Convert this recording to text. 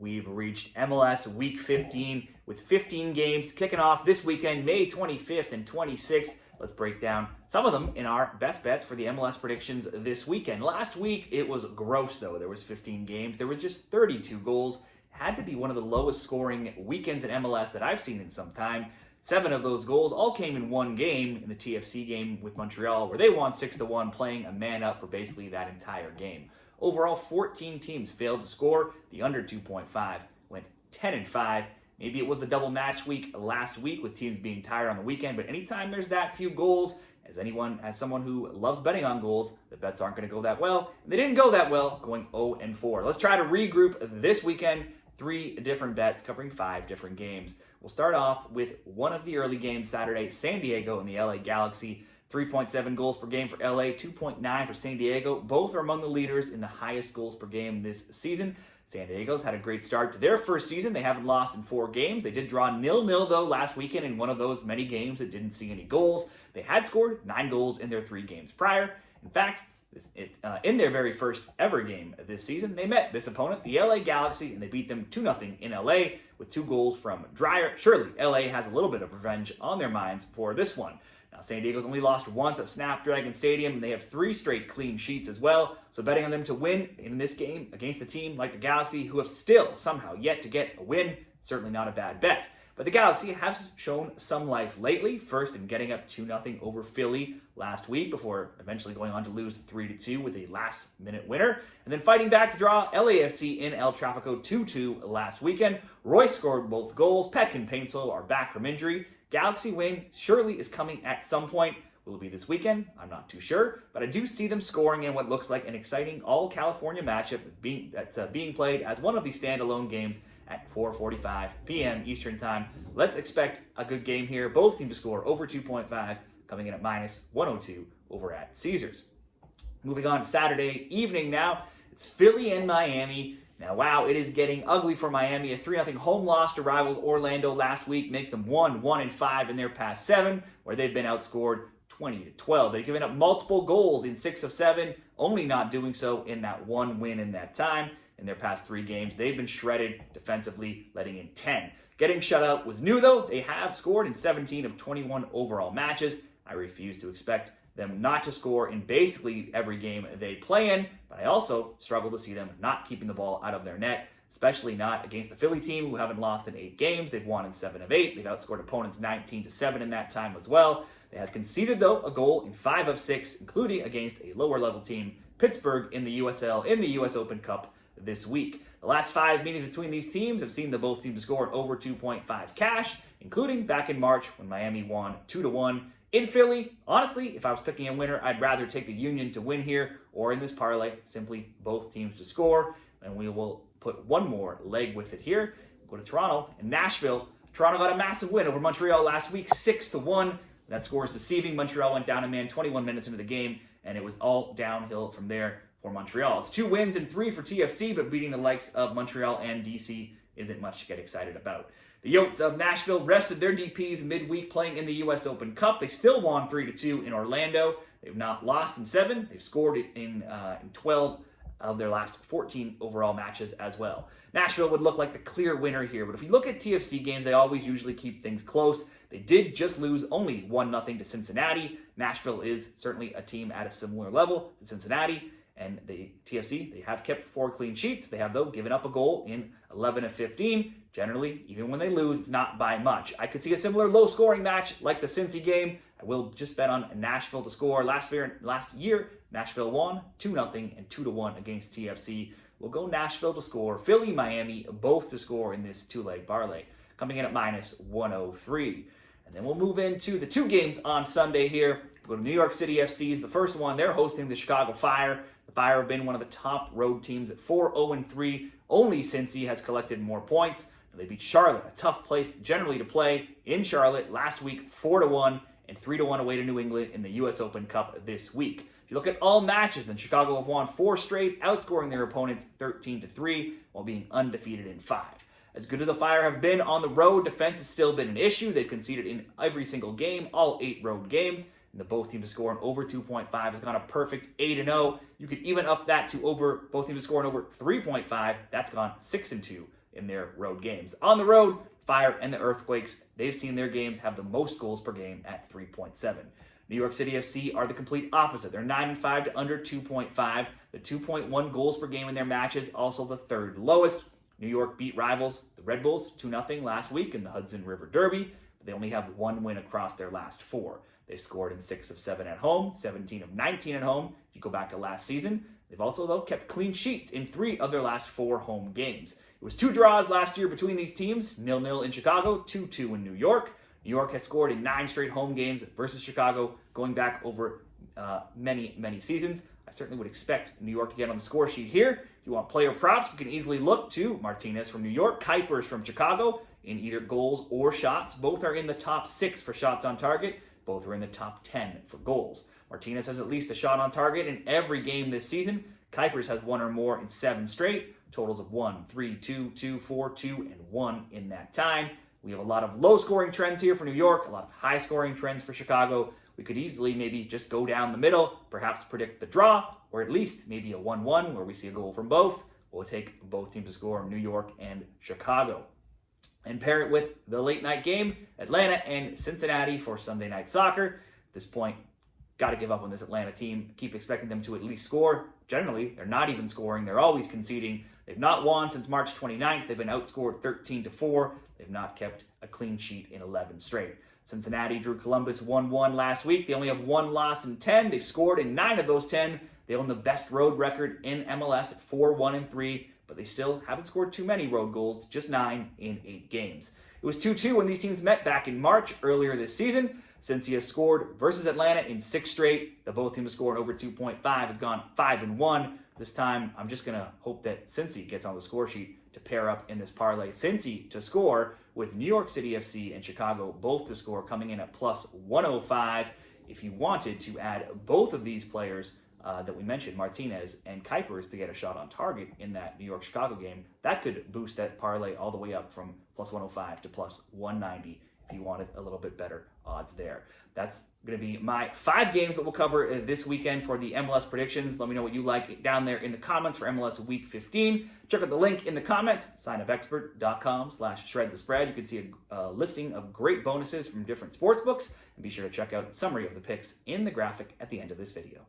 We've reached MLS Week 15 with 15 games kicking off this weekend, May 25th and 26th. Let's break down some of them in our best bets for the MLS predictions this weekend. Last week, it was gross, though. There was 15 games. There was just 32 goals. Had to be one of the lowest scoring weekends in MLS that I've seen in some time. 7 of those goals all came in one game, in the TFC game with Montreal, where they won 6-1, playing a man up for basically that entire game. Overall, 14 teams failed to score. The under 2.5 went 10-5. Maybe it was the double match week last week with teams being tired on the weekend, but anytime there's that few goals, as someone who loves betting on goals, the bets aren't going to go that well. And they didn't go that well, going 0-4. Let's try to regroup this weekend. 3 different bets covering 5 different games. We'll start off with one of the early games Saturday, San Diego and the LA Galaxy. 3.7 goals per game for LA, 2.9 for San Diego. Both are among the leaders in the highest goals per game this season. San Diego's had a great start to their first season. They haven't lost in 4 games. They did draw 0-0 though last weekend in one of those many games that didn't see any goals. They had scored 9 goals in their 3 games prior. In fact, in their very first ever game this season, they met this opponent, the LA Galaxy, and they beat them 2-0 in LA with 2 goals from Dreyer. Surely, LA has a little bit of revenge on their minds for this one. Now, San Diego's only lost once at Snapdragon Stadium, and they have 3 straight clean sheets as well. So betting on them to win in this game against a team like the Galaxy, who have still somehow yet to get a win, certainly not a bad bet. But the Galaxy has shown some life lately, first in getting up 2-0 over Philly last week before eventually going on to lose 3-2 with a last-minute winner, and then fighting back to draw LAFC in El Tráfico 2-2 last weekend. Royce scored both goals. Peck and Paintsel are back from injury. Galaxy win surely is coming at some point. Will it be this weekend? I'm not too sure, but I do see them scoring in what looks like an exciting all-California matchup that's being played as one of these standalone games at 4:45 p.m. Eastern Time. Let's expect a good game here. Both teams to score over 2.5, coming in at -102 over at Caesars. Moving on to Saturday evening now, it's Philly and Miami. Now, wow, it is getting ugly for Miami. A 3-0 home loss to rivals Orlando last week makes them 1-5 in their past 7, where they've been outscored 20-12. They've given up multiple goals in 6 of 7, only not doing so in that 1 win in that time. In their past 3 games, they've been shredded defensively, letting in 10. Getting shut out was new, though. They have scored in 17 of 21 overall matches. I refuse to expect them not to score in basically every game they play in, but I also struggle to see them not keeping the ball out of their net, especially not against the Philly team, who haven't lost in 8 games. They've won in 7 of 8. They've outscored opponents 19-7 in that time as well. They have conceded, though, a goal in 5 of 6, including against a lower-level team, Pittsburgh, in the USL, in the US Open Cup this week. The last 5 meetings between these teams have seen the both teams score over 2.5 cash, including back in March when Miami won 2-1 in Philly. Honestly, if I was picking a winner, I'd rather take the Union to win here, or in this parlay, simply both teams to score, and we will put one more leg with it here. We'll go to Toronto and Nashville. Toronto got a massive win over Montreal last week, 6-1. That score is deceiving. Montreal went down a man 21 minutes into the game, and it was all downhill from there for Montreal. It's 2 wins and 3 for TFC, but beating the likes of Montreal and DC isn't much to get excited about. The Yotes of Nashville rested their DPs midweek playing in the US Open Cup. They still won 3-2 in Orlando. They've not lost in 7. They've scored in 12 of their last 14 overall matches as well. Nashville would look like the clear winner here, but if you look at TFC games, they always usually keep things close. They did just lose only 1-0 to Cincinnati. Nashville is certainly a team at a similar level to Cincinnati. And the TFC, they have kept 4 clean sheets. They have, though, given up a goal in 11 of 15. Generally, even when they lose, it's not by much. I could see a similar low-scoring match like the Cincy game. I will just bet on Nashville to score. Last year, Nashville won 2-0 and 2-1 against TFC. We'll go Nashville to score. Philly, Miami, both to score in this 2-leg parlay, coming in at -103. And then we'll move into the 2 games on Sunday here. We'll go to New York City FC's. The first one, they're hosting the Chicago Fire. The Fire have been one of the top road teams at 4-0-3. Only Cincy has collected more points. They beat Charlotte, a tough place generally to play, in Charlotte last week, 4-1 and 3-1 away to New England in the US Open Cup this week. If you look at all matches, then Chicago have won 4 straight, outscoring their opponents 13-3 while being undefeated in 5. As good as the Fire have been on the road, defense has still been an issue. They've conceded in every single game, all 8 road games. And the both teams to score an over 2.5 has gone a perfect 8-0. You could even up that to over both teams to score an over 3.5. That's gone 6-2 in their road games. On the road, Fire and the Earthquakes, they've seen their games have the most goals per game at 3.7. New York City FC are the complete opposite. They're 9-5 to under 2.5. The 2.1 goals per game in their matches, also the third lowest. New York beat rivals, the Red Bulls, 2-0 last week in the Hudson River Derby. But they only have one win across their last 4. They've scored in 6 of 7 at home, 17 of 19 at home. If you go back to last season, they've also, though, kept clean sheets in 3 of their last 4 home games. It was 2 draws last year between these teams, 0-0 in Chicago, 2-2 in New York. New York has scored in 9 straight home games versus Chicago, going back over many seasons. I certainly would expect New York to get on the score sheet here. If you want player props, you can easily look to Martinez from New York, Kuipers from Chicago in either goals or shots. Both are in the top 6 for shots on target. Both are in the top 10 for goals. Martinez has at least a shot on target in every game this season. Kuipers has 1 or more in 7 straight. Totals of 1, 3, 2, 2, 4, 2, and 1 in that time. We have a lot of low-scoring trends here for New York, a lot of high-scoring trends for Chicago. We could easily maybe just go down the middle, perhaps predict the draw, or at least maybe a 1-1 where we see a goal from both. We'll take both teams to score, New York and Chicago. And pair it with the late-night game, Atlanta and Cincinnati for Sunday Night Soccer. At this point, got to give up on this Atlanta team. Keep expecting them to at least score. Generally, they're not even scoring. They're always conceding. They've not won since March 29th. They've been outscored 13-4. They've not kept a clean sheet in 11 straight. Cincinnati drew Columbus 1-1 last week. They only have 1 loss in 10. They've scored in 9 of those 10. They own the best road record in MLS at 4-1-3, but they still haven't scored too many road goals, just 9 in 8 games. It was 2-2 when these teams met back in March earlier this season. Cincy has scored versus Atlanta in 6 straight. The both teams scored over 2.5. Has gone 5-1. This time, I'm just going to hope that Cincy gets on the score sheet to pair up in this parlay. Cincy to score with New York City FC and Chicago both to score, coming in at plus 105. If you wanted to add both of these players that we mentioned, Martinez and Kuipers, to get a shot on target in that New York-Chicago game, that could boost that parlay all the way up from plus 105 to plus 190 if you wanted a little bit better odds there. That's going to be my 5 games that we'll cover this weekend for the MLS predictions. Let me know what you like down there in the comments for MLS Week 15. Check out the link in the comments, signupexpert.com/shredthespread. You can see a listing of great bonuses from different sports books. And be sure to check out a summary of the picks in the graphic at the end of this video.